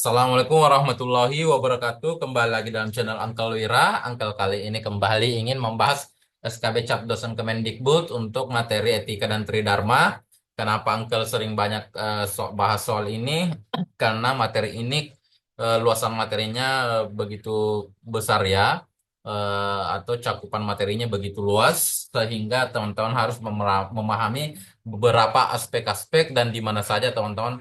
Assalamualaikum warahmatullahi wabarakatuh. Kembali lagi dalam channel Uncle Wira. Uncle kali ini kembali ingin membahas SKB Cap Dosen Kemendikbud untuk materi etika dan tridharma. Kenapa Uncle sering banyak bahas soal ini? Karena materi ini luasan materinya begitu besar ya, atau cakupan materinya begitu luas sehingga teman-teman harus memahami beberapa aspek-aspek dan di mana saja teman-teman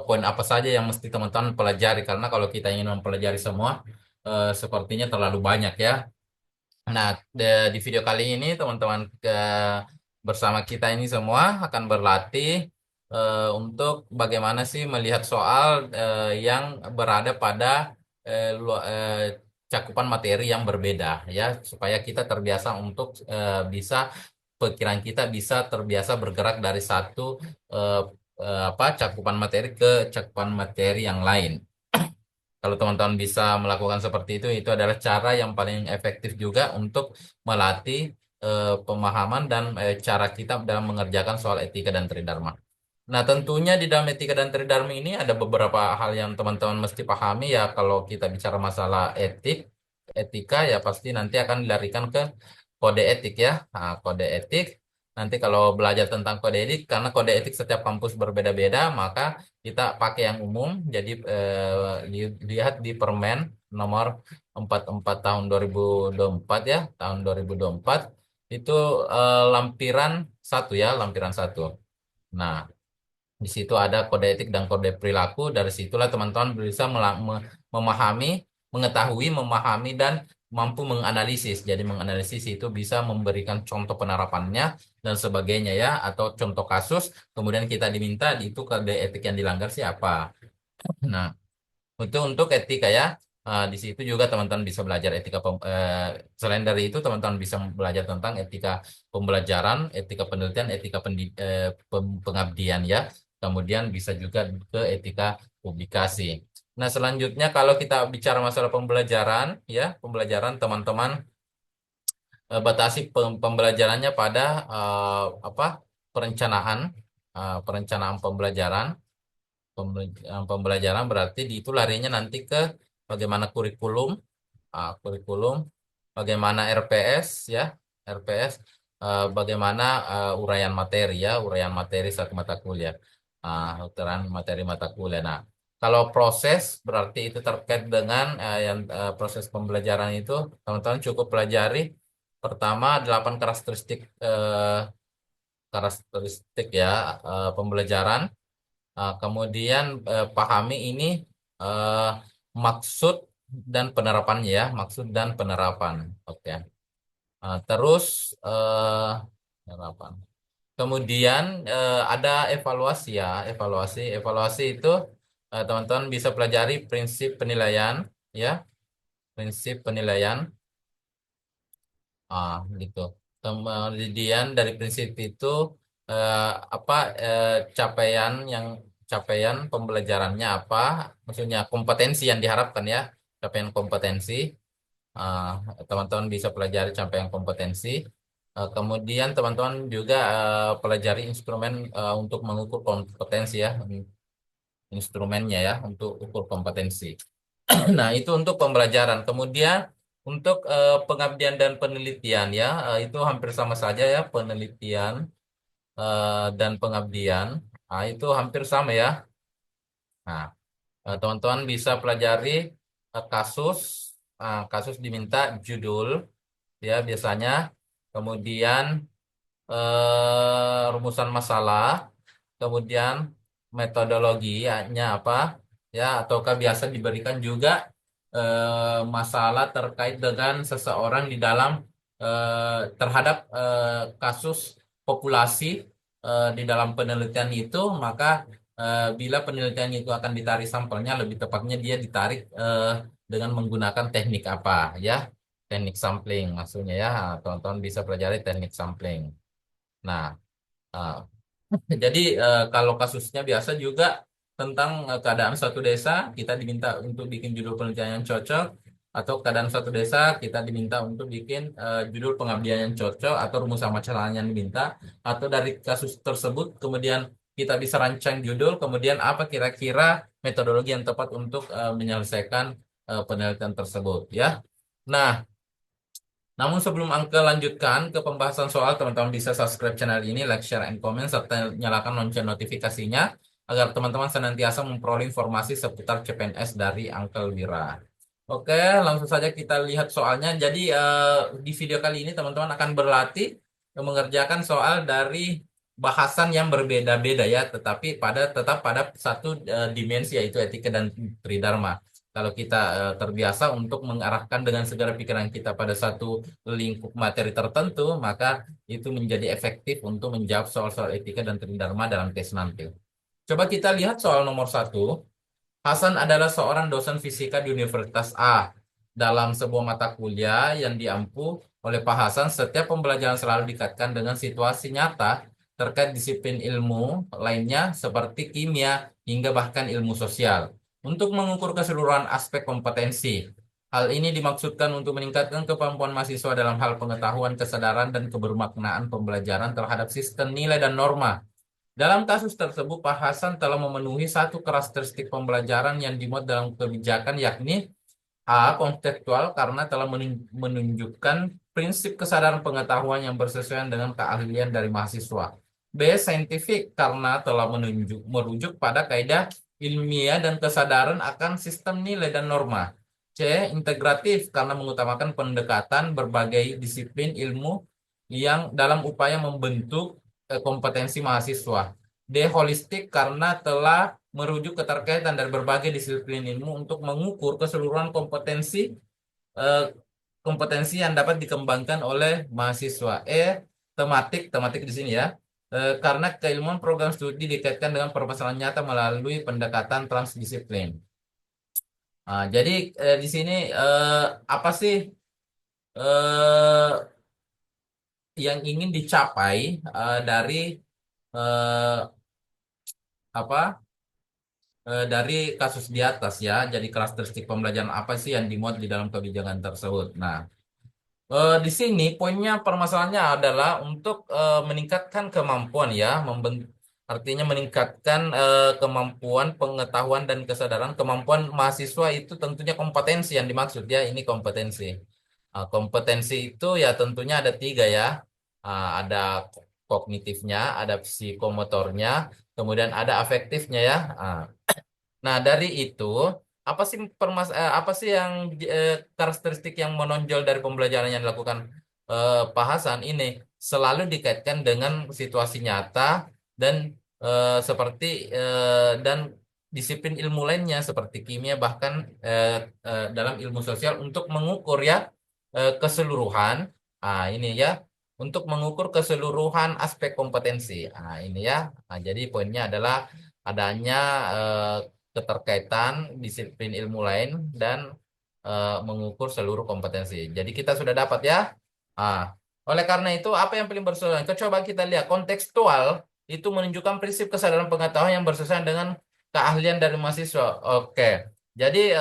poin apa saja yang mesti teman-teman pelajari karena kalau kita ingin mempelajari semua sepertinya terlalu banyak ya. Nah, di video kali ini teman-teman bersama kita ini semua akan berlatih untuk bagaimana sih melihat soal yang berada pada cakupan materi yang berbeda ya, supaya kita terbiasa untuk bisa pikiran kita bisa terbiasa bergerak dari satu eh, apa cakupan materi ke cakupan materi yang lain. Kalau teman-teman bisa melakukan seperti itu adalah cara yang paling efektif juga untuk melatih pemahaman dan cara kita dalam mengerjakan soal etika dan tridharma. Nah, tentunya di dalam etika dan tridharma ini ada beberapa hal yang teman-teman mesti pahami ya. Kalau kita bicara masalah etika ya pasti nanti akan dilarikan ke kode etik ya. Nah, kode etik nanti kalau belajar tentang kode etik karena kode etik setiap kampus berbeda-beda, maka kita pakai yang umum. Jadi lihat di Permen nomor 44 tahun 2024 ya, tahun 2024 itu lampiran satu ya, lampiran satu. Nah, di situ ada kode etik dan kode perilaku. Dari situlah teman-teman bisa memahami, mengetahui, memahami, dan mampu menganalisis. Jadi menganalisis itu bisa memberikan contoh penerapannya dan sebagainya ya, atau contoh kasus. Kemudian kita diminta itu kode etik yang dilanggar siapa. Nah, untuk etika ya, di situ juga teman-teman bisa belajar etika. Selain dari itu, teman-teman bisa belajar tentang etika pembelajaran, etika penelitian, etika pengabdian ya. Kemudian bisa juga ke etika publikasi. Nah, selanjutnya kalau kita bicara masalah pembelajaran, ya, pembelajaran teman-teman batasi pembelajarannya pada apa? Perencanaan, perencanaan pembelajaran. Pembelajaran berarti itu larinya nanti ke bagaimana kurikulum, kurikulum, bagaimana RPS ya, RPS, bagaimana uraian materi ya, uraian materi satu mata kuliah, uraian materi mata kuliah. Nah, kalau proses berarti itu terkait dengan yang proses pembelajaran itu teman-teman cukup pelajari pertama 8 karakteristik karakteristik ya pembelajaran. Kemudian pahami ini eh, maksud dan penerapannya ya, maksud dan penerapan. Oke. Terus penerapan. Kemudian ada evaluasi ya, evaluasi. Evaluasi itu teman-teman bisa pelajari prinsip penilaian ya, prinsip penilaian. Gitu. Kemudian dari prinsip itu eh, apa capaian capaian pembelajarannya apa? Maksudnya kompetensi yang diharapkan ya, capaian kompetensi. Ah, Teman-teman bisa pelajari capaian kompetensi. Kemudian teman-teman juga pelajari instrumen untuk mengukur kompetensi ya, instrumennya ya untuk ukur kompetensi. Nah, itu untuk pembelajaran. Kemudian untuk pengabdian dan penelitian ya, itu hampir sama saja ya, penelitian dan pengabdian. Nah, itu hampir sama ya. Nah, teman-teman bisa pelajari kasus, kasus diminta judul ya biasanya. Kemudian rumusan masalah, kemudian metodologinya apa ya, ataukah biasa diberikan juga masalah terkait dengan seseorang di dalam terhadap kasus populasi di dalam penelitian itu, maka bila penelitian itu akan ditarik sampelnya, lebih tepatnya dia ditarik dengan menggunakan teknik apa ya, teknik sampling maksudnya ya. Teman-teman bisa pelajari teknik sampling. Nah, eh, jadi kalau kasusnya biasa juga tentang keadaan suatu desa, kita diminta untuk bikin judul penelitian yang cocok, atau keadaan suatu desa kita diminta untuk bikin judul pengabdian yang cocok, atau rumusan masalah yang diminta, atau dari kasus tersebut kemudian kita bisa rancang judul, kemudian apa kira-kira metodologi yang tepat untuk menyelesaikan penelitian tersebut ya. Nah, namun sebelum Angka lanjutkan ke pembahasan soal, teman-teman bisa subscribe channel ini, like, share, and comment, serta nyalakan lonceng notifikasinya agar teman-teman senantiasa memperoleh informasi seputar CPNS dari Uncle Wira. Oke, langsung saja kita lihat soalnya. Jadi di video kali ini teman-teman akan berlatih mengerjakan soal dari bahasan yang berbeda-beda ya, tetapi tetap pada satu dimensi yaitu etika dan tridharma. Kalau kita terbiasa untuk mengarahkan dengan segala pikiran kita pada satu lingkup materi tertentu, maka itu menjadi efektif untuk menjawab soal-soal etika dan tridharma dalam tes nanti. Coba kita lihat soal nomor satu. Hasan adalah seorang dosen fisika di Universitas A. Dalam sebuah mata kuliah yang diampu oleh Pak Hasan, setiap pembelajaran selalu dikaitkan dengan situasi nyata terkait disiplin ilmu lainnya seperti kimia hingga bahkan ilmu sosial. Untuk mengukur keseluruhan aspek kompetensi, hal ini dimaksudkan untuk meningkatkan kemampuan mahasiswa dalam hal pengetahuan, kesadaran, dan kebermaknaan pembelajaran terhadap sistem nilai dan norma. Dalam kasus tersebut, Pak Hasan telah memenuhi satu karakteristik pembelajaran yang dimuat dalam kebijakan, yakni A. Konseptual karena telah menunjukkan prinsip kesadaran pengetahuan yang bersesuaian dengan keahlian dari mahasiswa. B. Saintifik karena telah merujuk pada kaidah ilmiah dan kesadaran akan sistem nilai dan norma. C. Integratif karena mengutamakan pendekatan berbagai disiplin ilmu yang dalam upaya membentuk kompetensi mahasiswa. D. Holistik karena telah merujuk keterkaitan dari berbagai disiplin ilmu untuk mengukur keseluruhan eh, kompetensi yang dapat dikembangkan oleh mahasiswa. E. Tematik di sini ya. Karena keilmuan program studi dikaitkan dengan permasalahan nyata melalui pendekatan transdisiplin. Nah, jadi di sini apa sih eh, yang ingin dicapai dari eh, apa dari kasus di atas ya. Jadi karakteristik pembelajaran apa sih yang dimuat di dalam kebijakan tersebut. Nah, di sini poinnya permasalahannya adalah untuk meningkatkan kemampuan ya, artinya meningkatkan kemampuan pengetahuan dan kesadaran. Kemampuan mahasiswa itu tentunya kompetensi yang dimaksud ya, ini kompetensi. Kompetensi itu ya tentunya ada tiga ya. Ada kognitifnya, ada psikomotornya, kemudian ada afektifnya ya. Nah, dari itu, apa sih yang karakteristik yang menonjol dari pembelajaran yang dilakukan Pak Hasan ini selalu dikaitkan dengan situasi nyata dan seperti dan disiplin ilmu lainnya seperti kimia bahkan dalam ilmu sosial untuk mengukur ya keseluruhan. Ini ya untuk mengukur keseluruhan aspek kompetensi. Ini ya. Jadi poinnya adalah adanya eh, keterkaitan disiplin ilmu lain dan mengukur seluruh kompetensi. Jadi kita sudah dapat ya. Ah, oleh karena itu apa yang paling bersesuaian? Coba kita lihat kontekstual itu menunjukkan prinsip kesadaran pengetahuan yang bersesuaian dengan keahlian dari mahasiswa. Oke. Jadi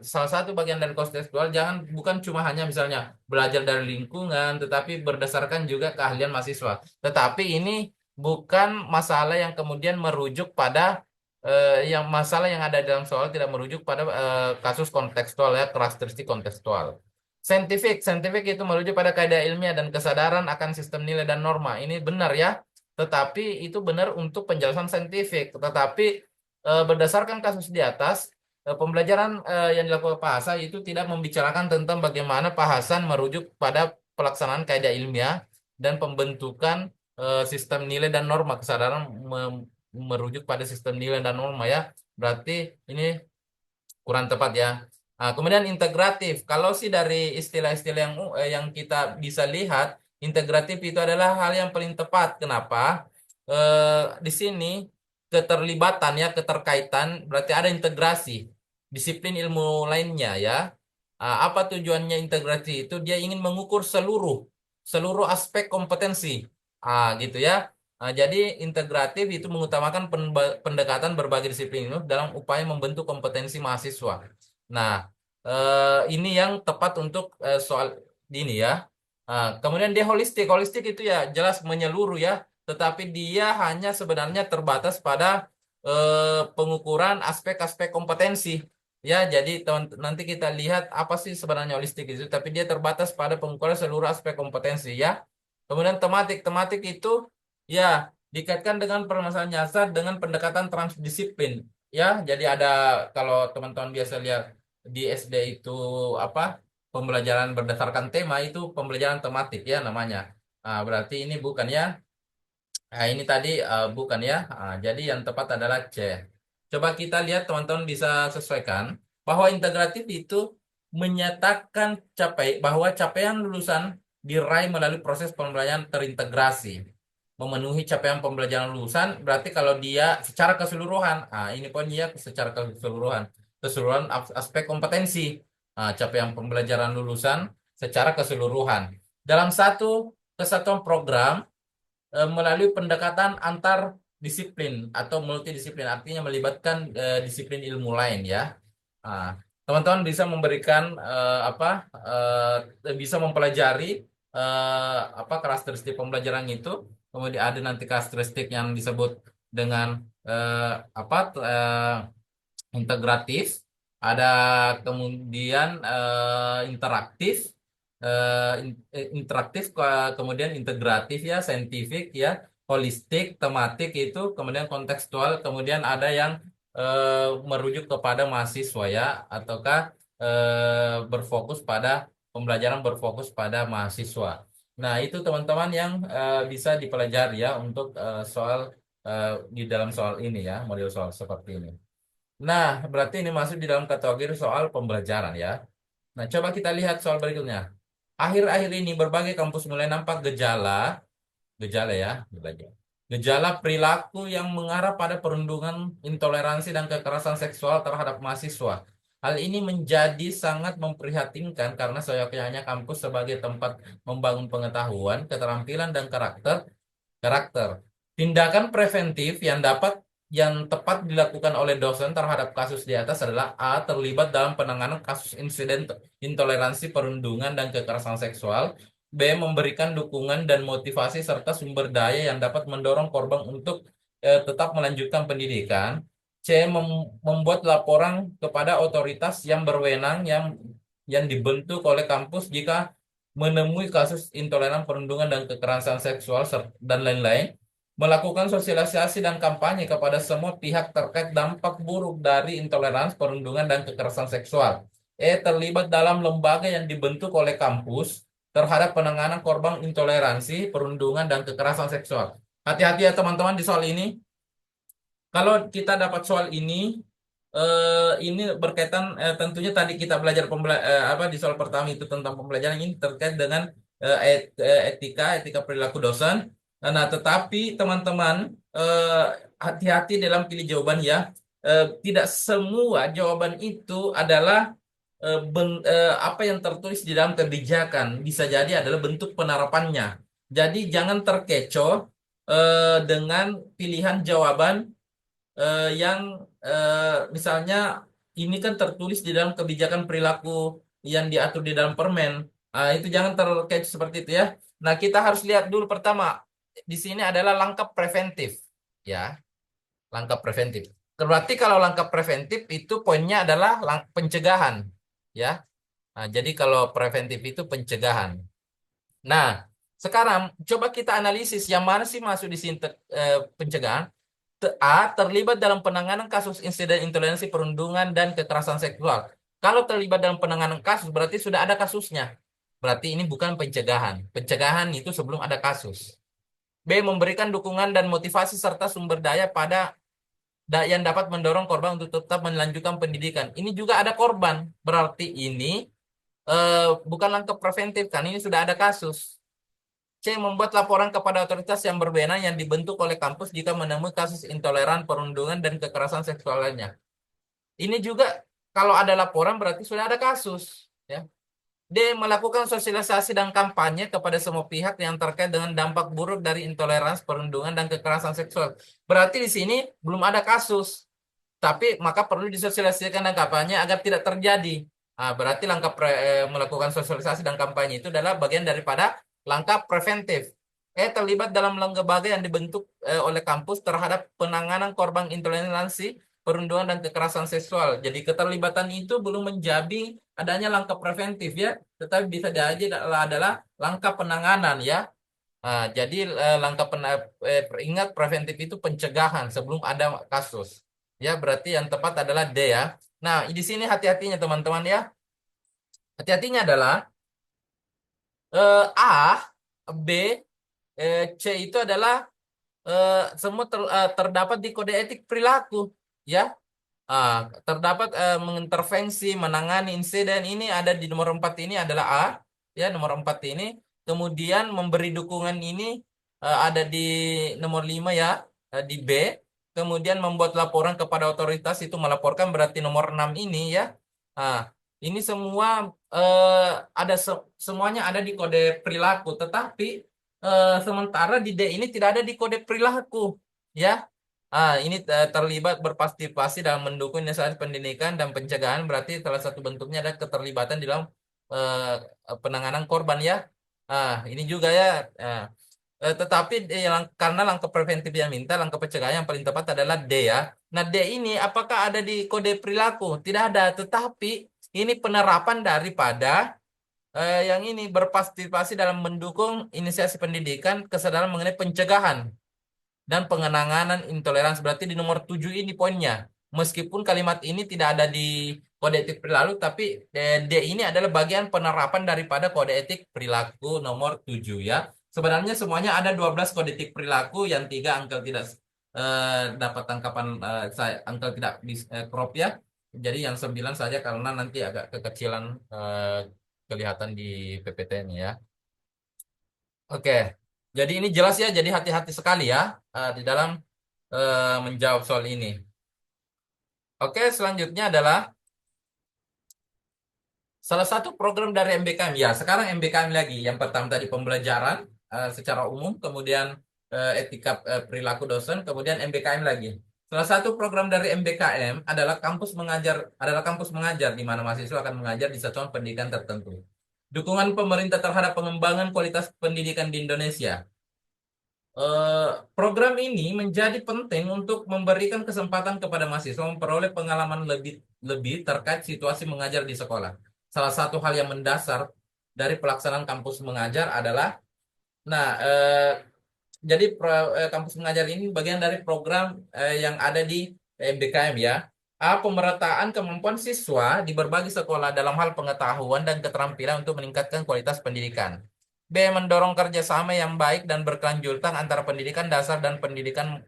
salah satu bagian dari kontekstual bukan cuma hanya misalnya belajar dari lingkungan, tetapi berdasarkan juga keahlian mahasiswa. Tetapi ini bukan masalah yang kemudian merujuk pada yang masalah yang ada dalam soal tidak merujuk pada kasus kontekstual ya, karakteristik kontekstual. Saintifik itu merujuk pada kaidah ilmiah dan kesadaran akan sistem nilai dan norma. Ini benar ya, tetapi itu benar untuk penjelasan saintifik. Tetapi berdasarkan kasus di atas, pembelajaran yang dilakukan Pak Hasan itu tidak membicarakan tentang bagaimana Pak Hasan merujuk pada pelaksanaan kaidah ilmiah dan pembentukan sistem nilai dan norma kesadaran merujuk pada sistem nilai dan norma ya. Berarti ini kurang tepat ya. Kemudian integratif. Kalau sih dari istilah-istilah yang kita bisa lihat, integratif itu adalah hal yang paling tepat. Kenapa? Di sini keterlibatan ya, keterkaitan berarti ada integrasi disiplin ilmu lainnya ya. Apa tujuannya integrasi itu? Dia ingin mengukur seluruh seluruh aspek kompetensi. Gitu ya. Jadi integratif itu mengutamakan pendekatan berbagai disiplin itu dalam upaya membentuk kompetensi mahasiswa. Nah, ini yang tepat untuk soal ini ya. Kemudian dia holistik. Holistik itu ya jelas menyeluruh ya. tetapi dia hanya sebenarnya terbatas pada pengukuran aspek-aspek kompetensi. Ya, jadi nanti kita lihat apa sih sebenarnya holistik itu, tapi dia terbatas pada pengukuran seluruh aspek kompetensi ya. Kemudian tematik itu ya dikaitkan dengan permasalahan nyasar dengan pendekatan transdisiplin. Ya, jadi ada kalau teman-teman biasa lihat di SD itu apa pembelajaran berdasarkan tema itu pembelajaran tematik ya namanya. Berarti ini bukan ya. Ini tadi bukan ya. Jadi yang tepat adalah C. Coba kita lihat teman-teman bisa sesuaikan bahwa integratif itu menyatakan bahwa capaian lulusan diraih melalui proses pembelajaran terintegrasi. Memenuhi capaian pembelajaran lulusan berarti kalau dia secara keseluruhan, ini poinnya secara keseluruhan, keseluruhan aspek kompetensi, capaian pembelajaran lulusan secara keseluruhan dalam satu kesatuan program melalui pendekatan antar disiplin atau multidisiplin, artinya melibatkan disiplin ilmu lain ya. Ah, Teman-teman bisa memberikan bisa mempelajari apa karakteristik pembelajaran itu, kemudian ada nanti karakteristik yang disebut dengan apa integratif, ada kemudian interaktif, interaktif, kemudian integratif ya, saintifik ya, holistik, tematik itu, kemudian kontekstual, kemudian ada yang merujuk kepada mahasiswa ya, ataukah berfokus pada pembelajaran berfokus pada mahasiswa. Nah, itu teman-teman yang bisa dipelajari ya untuk soal di dalam soal ini ya, model soal seperti ini. Nah, berarti ini masuk di dalam kategori soal pembelajaran ya. Nah, coba kita lihat soal berikutnya. Akhir-akhir ini berbagai kampus mulai nampak gejala ya, gejala perilaku yang mengarah pada perundungan, intoleransi dan kekerasan seksual terhadap mahasiswa. Hal ini menjadi sangat memprihatinkan karena seyogyanya kampus sebagai tempat membangun pengetahuan, keterampilan dan karakter. Tindakan preventif yang tepat dilakukan oleh dosen terhadap kasus di atas adalah A. Terlibat dalam penanganan kasus insiden intoleransi perundungan dan kekerasan seksual. B. Memberikan dukungan dan motivasi serta sumber daya yang dapat mendorong korban untuk tetap melanjutkan pendidikan. C. Membuat laporan kepada otoritas yang berwenang yang dibentuk oleh kampus jika menemui kasus intoleran perundungan dan kekerasan seksual dan lain-lain, melakukan sosialisasi dan kampanye kepada semua pihak terkait dampak buruk dari intoleransi perundungan dan kekerasan seksual. Terlibat dalam lembaga yang dibentuk oleh kampus terhadap penanganan korban intoleransi perundungan dan kekerasan seksual. Hati-hati ya teman-teman di soal ini. Kalau kita dapat soal ini berkaitan tentunya tadi kita belajar apa di soal pertama itu tentang pembelajaran ini terkait dengan etika perilaku dosen. Nah, tetapi teman-teman hati-hati dalam pilih jawaban ya. Tidak semua jawaban itu adalah apa yang tertulis di dalam kebijakan. Bisa jadi adalah bentuk penerapannya. Jadi jangan terkecoh dengan pilihan jawaban yang misalnya ini kan tertulis di dalam kebijakan perilaku yang diatur di dalam permen. Itu jangan terkait seperti itu ya. Nah, kita harus lihat dulu pertama di sini adalah langkah preventif ya, langkah preventif. Berarti kalau langkah preventif itu poinnya adalah pencegahan ya. Nah, jadi kalau preventif itu pencegahan. Nah, sekarang coba kita analisis yang mana sih masuk di sini pencegahan. A. Terlibat dalam penanganan kasus insiden intoleransi perundungan dan kekerasan seksual. Kalau terlibat dalam penanganan kasus, berarti sudah ada kasusnya. Berarti ini bukan pencegahan. Pencegahan itu sebelum ada kasus. B. Memberikan dukungan dan motivasi serta sumber daya yang dapat mendorong korban untuk tetap melanjutkan pendidikan. Ini juga ada korban. Berarti ini bukan langkah preventif, kan ini sudah ada kasus. C. Membuat laporan kepada otoritas yang berwenang yang dibentuk oleh kampus jika menemui kasus intoleran, perundungan, dan kekerasan seksual lainnya. Ini juga kalau ada laporan berarti sudah ada kasus. Ya. D. Melakukan sosialisasi dan kampanye kepada semua pihak yang terkait dengan dampak buruk dari intoleransi, perundungan, dan kekerasan seksual. Berarti di sini belum ada kasus. Tapi maka perlu disosialisasikan dan kampanye agar tidak terjadi. Berarti langkah melakukan sosialisasi dan kampanye itu adalah bagian daripada langkah preventif. terlibat dalam lembaga yang dibentuk oleh kampus terhadap penanganan korban intoleransi, perundungan dan kekerasan seksual. Jadi keterlibatan itu belum menjadi adanya langkah preventif ya, tetapi bisa jadi adalah langkah penanganan ya. Jadi langkah ingat preventif itu pencegahan sebelum ada kasus. Ya, berarti yang tepat adalah D ya. Nah, di sini hati-hatinya teman-teman ya. Hati-hatinya adalah A, B, C itu adalah semua terdapat di kode etik perilaku ya. Terdapat mengintervensi, menangani insiden ini ada di nomor 4 ini adalah A, ya nomor 4 ini. Kemudian memberi dukungan ini ada di nomor 5 ya, di B. Kemudian membuat laporan kepada otoritas itu melaporkan berarti nomor 6 ini ya. Ah, ini semua ada semuanya ada di kode perilaku, tetapi sementara di D ini tidak ada di kode perilaku ya. Ini terlibat berpartisipasi dalam mendukung inisiatif pendidikan dan pencegahan berarti salah satu bentuknya adalah keterlibatan di dalam penanganan korban ya. Ini juga ya. Ah, tetapi karena langkah preventif yang minta, langkah pencegahan yang paling tepat adalah D ya. Nah D ini apakah ada di kode perilaku? Tidak ada, tetapi ini penerapan daripada yang ini berpartisipasi dalam mendukung inisiasi pendidikan kesadaran mengenai pencegahan dan pengenangan intoleransi. Berarti di nomor 7 ini poinnya. Meskipun kalimat ini tidak ada di kode etik perilaku, tapi D ini adalah bagian penerapan daripada kode etik perilaku nomor 7 ya. Sebenarnya semuanya ada 12 kode etik perilaku yang tiga angkel tidak dapat tangkapan saya angkel tidak crop ya. Jadi yang 9 saja karena nanti agak kekecilan kelihatan di PPT ini ya. Oke, jadi ini jelas ya, jadi hati-hati sekali ya di dalam menjawab soal ini. Oke, selanjutnya adalah salah satu program dari MBKM. Ya, sekarang MBKM lagi. Yang pertama tadi pembelajaran secara umum, kemudian etika perilaku dosen, kemudian MBKM lagi. Salah satu program dari MBKM adalah kampus mengajar di mana mahasiswa akan mengajar di satuan pendidikan tertentu. Dukungan pemerintah terhadap pengembangan kualitas pendidikan di Indonesia. Program ini menjadi penting untuk memberikan kesempatan kepada mahasiswa memperoleh pengalaman lebih lebih terkait situasi mengajar di sekolah. Salah satu hal yang mendasar dari pelaksanaan kampus mengajar adalah, nah, jadi kampus mengajar ini bagian dari program yang ada di MBKM ya. Pemerataan kemampuan siswa di berbagai sekolah dalam hal pengetahuan dan keterampilan untuk meningkatkan kualitas pendidikan. B. Mendorong kerjasama yang baik dan berkelanjutan antara pendidikan dasar dan pendidikan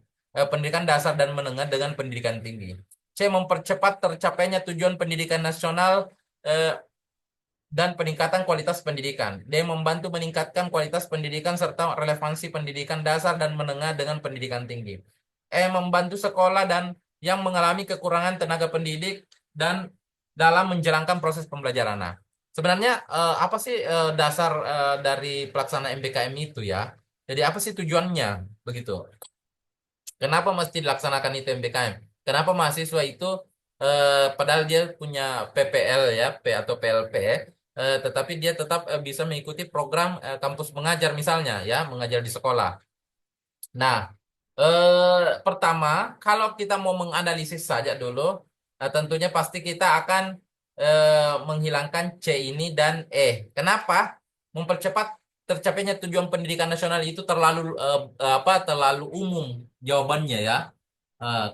dasar dan menengah dengan pendidikan tinggi. C. Mempercepat tercapainya tujuan pendidikan nasional eh, dan peningkatan kualitas pendidikan. D. Membantu meningkatkan kualitas pendidikan serta relevansi pendidikan dasar dan menengah dengan pendidikan tinggi. Membantu sekolah dan yang mengalami kekurangan tenaga pendidik dan dalam menjalankan proses pembelajaran. Nah, sebenarnya apa sih dasar dari pelaksanaan MBKM itu ya? Jadi apa sih tujuannya begitu? Kenapa mesti dilaksanakan itu MBKM? Kenapa mahasiswa itu padahal dia punya PPL ya, P atau PLP, tetapi dia tetap bisa mengikuti program kampus mengajar misalnya ya, mengajar di sekolah. Nah, pertama, kalau kita mau menganalisis saja dulu, tentunya pasti kita akan menghilangkan C ini dan E. Kenapa? Mempercepat tercapainya tujuan pendidikan nasional itu terlalu terlalu umum jawabannya ya.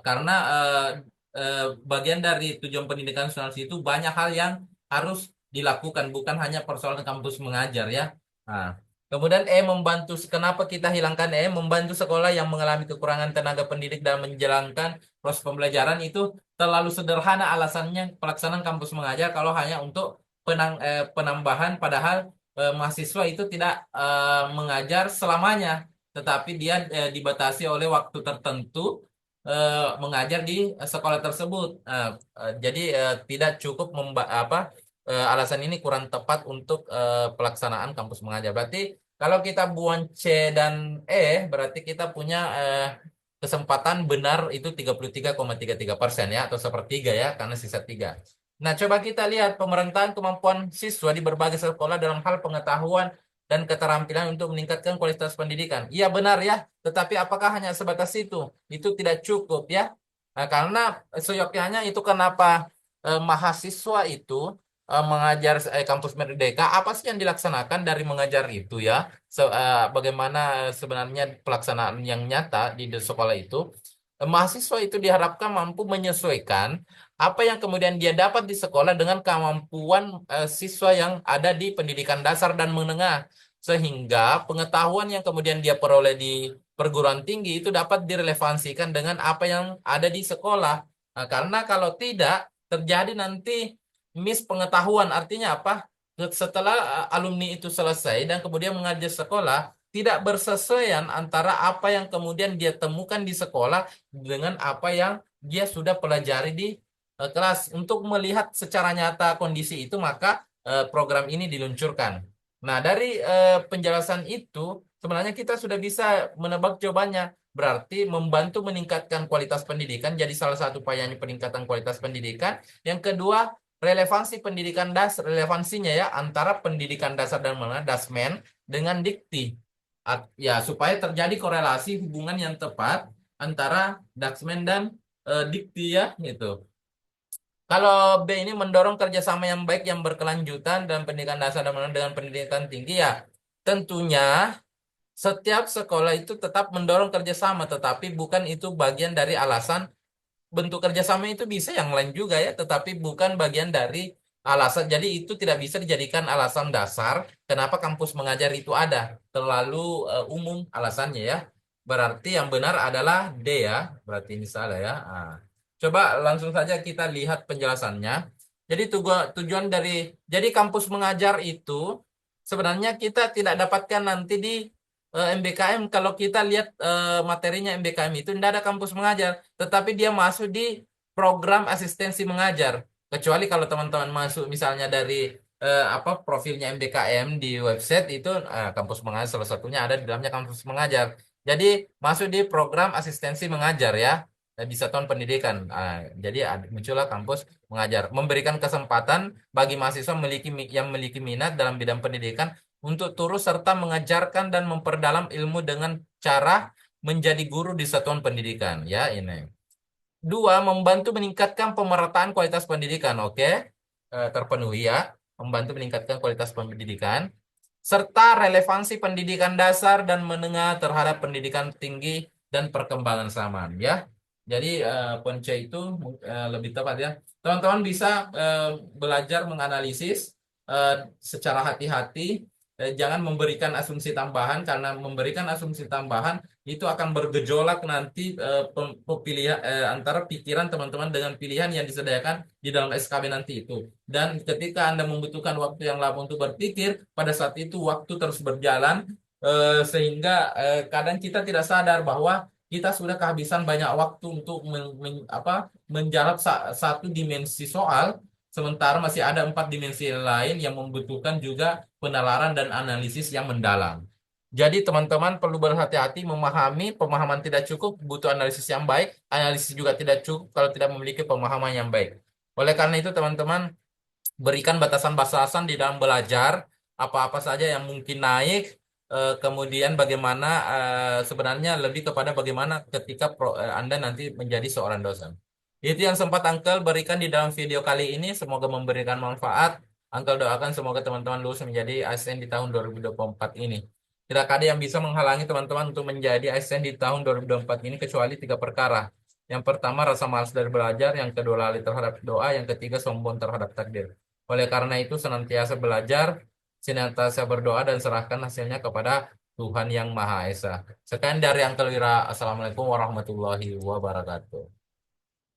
Karena bagian dari tujuan pendidikan nasional itu banyak hal yang harus dilakukan, bukan hanya persoalan kampus mengajar ya. Nah, kemudian membantu, kenapa kita hilangkan membantu sekolah yang mengalami kekurangan tenaga pendidik dalam menjalankan proses pembelajaran itu terlalu sederhana alasannya pelaksanaan kampus mengajar kalau hanya untuk penambahan padahal mahasiswa itu tidak mengajar selamanya, tetapi dia dibatasi oleh waktu tertentu mengajar di sekolah tersebut. Jadi tidak cukup alasan ini kurang tepat untuk pelaksanaan kampus mengajar. Berarti kalau kita buang C dan berarti kita punya kesempatan benar itu 33,33% ya, atau sepertiga ya, karena sisa 3. Nah, coba kita lihat pemerintahan kemampuan siswa di berbagai sekolah dalam hal pengetahuan dan keterampilan untuk meningkatkan kualitas pendidikan. Iya benar ya, tetapi apakah hanya sebatas itu? Itu tidak cukup ya. Nah, karena seyogyanya itu kenapa mahasiswa itu mengajar kampus Merdeka, apa sih yang dilaksanakan dari mengajar itu ya? Bagaimana sebenarnya pelaksanaan yang nyata di sekolah itu? Mahasiswa itu diharapkan mampu menyesuaikan apa yang kemudian dia dapat di sekolah dengan kemampuan siswa yang ada di pendidikan dasar dan menengah, sehingga pengetahuan yang kemudian dia peroleh di perguruan tinggi itu dapat direlevansikan dengan apa yang ada di sekolah. Nah, karena kalau tidak terjadi nanti pengetahuan, artinya apa? Setelah alumni itu selesai dan kemudian mengajar sekolah, tidak bersesuaian antara apa yang kemudian dia temukan di sekolah dengan apa yang dia sudah pelajari di kelas. Untuk melihat secara nyata kondisi itu, maka program ini diluncurkan. Nah, dari penjelasan itu, sebenarnya kita sudah bisa menebak jawabannya. Berarti membantu meningkatkan kualitas pendidikan jadi salah satu upayanya peningkatan kualitas pendidikan. Yang kedua, relevansi pendidikan dasar, relevansinya ya antara pendidikan dasar dan menengah, dasmen, dengan dikti. Ya, supaya terjadi korelasi hubungan yang tepat antara dasmen dan dikti ya, gitu. Kalau B ini mendorong kerjasama yang baik yang berkelanjutan dan pendidikan dasar dan menengah dengan pendidikan tinggi ya, tentunya setiap sekolah itu tetap mendorong kerjasama, tetapi bukan itu bagian dari alasan. Bentuk kerjasama itu bisa yang lain juga ya, tetapi bukan bagian dari alasan. Jadi itu tidak bisa dijadikan alasan dasar kenapa kampus mengajar itu ada. Terlalu umum alasannya ya. Berarti yang benar adalah D ya. Berarti ini salah ya. Ah. Coba langsung saja kita lihat penjelasannya. Jadi tujuan dari jadi kampus mengajar itu sebenarnya kita tidak dapatkan nanti di MBKM. Kalau kita lihat materinya MBKM itu tidak ada kampus mengajar, tetapi dia masuk di program asistensi mengajar. Kecuali kalau teman-teman masuk misalnya dari apa profilnya MBKM di website itu kampus mengajar salah satunya ada di dalamnya kampus mengajar. Jadi masuk di program asistensi mengajar ya di satuan pendidikan. Jadi muncullah kampus mengajar, memberikan kesempatan bagi mahasiswa yang memiliki minat dalam bidang pendidikan untuk turut serta mengajarkan dan memperdalam ilmu dengan cara menjadi guru di satuan pendidikan. Ya, ini. Dua, membantu meningkatkan pemerataan kualitas pendidikan. Oke, terpenuhi ya. Membantu meningkatkan kualitas pendidikan. Serta relevansi pendidikan dasar dan menengah terhadap pendidikan tinggi dan perkembangan zaman. Ya, jadi poin C itu lebih tepat ya. Teman-teman bisa belajar menganalisis eh, secara hati-hati. Jangan memberikan asumsi tambahan karena memberikan asumsi tambahan itu akan bergejolak nanti pemilihan antara pikiran teman-teman dengan pilihan yang disediakan di dalam SKB nanti itu. Dan ketika Anda membutuhkan waktu yang lama untuk berpikir, pada saat itu waktu terus berjalan sehingga kadang kita tidak sadar bahwa kita sudah kehabisan banyak waktu untuk menjawab satu dimensi soal, sementara masih ada empat dimensi lain yang membutuhkan juga penalaran dan analisis yang mendalam. Jadi teman-teman perlu berhati-hati memahami, pemahaman tidak cukup, butuh analisis yang baik, analisis juga tidak cukup kalau tidak memiliki pemahaman yang baik. Oleh karena itu teman-teman berikan batasan-batasan di dalam belajar, apa-apa saja yang mungkin naik, kemudian bagaimana sebenarnya lebih kepada bagaimana ketika Anda nanti menjadi seorang dosen. Itu yang sempat Uncle berikan di dalam video kali ini, semoga memberikan manfaat. Uncle doakan semoga teman-teman lulus menjadi ASN di tahun 2024 ini. Tidak ada yang bisa menghalangi teman-teman untuk menjadi ASN di tahun 2024 ini kecuali tiga perkara. Yang pertama rasa malas dari belajar, yang kedua lalai terhadap doa, yang ketiga sombong terhadap takdir. Oleh karena itu, senantiasa belajar, senantiasa berdoa, dan serahkan hasilnya kepada Tuhan Yang Maha Esa. Sekian dari Uncle Wira. Assalamualaikum warahmatullahi wabarakatuh.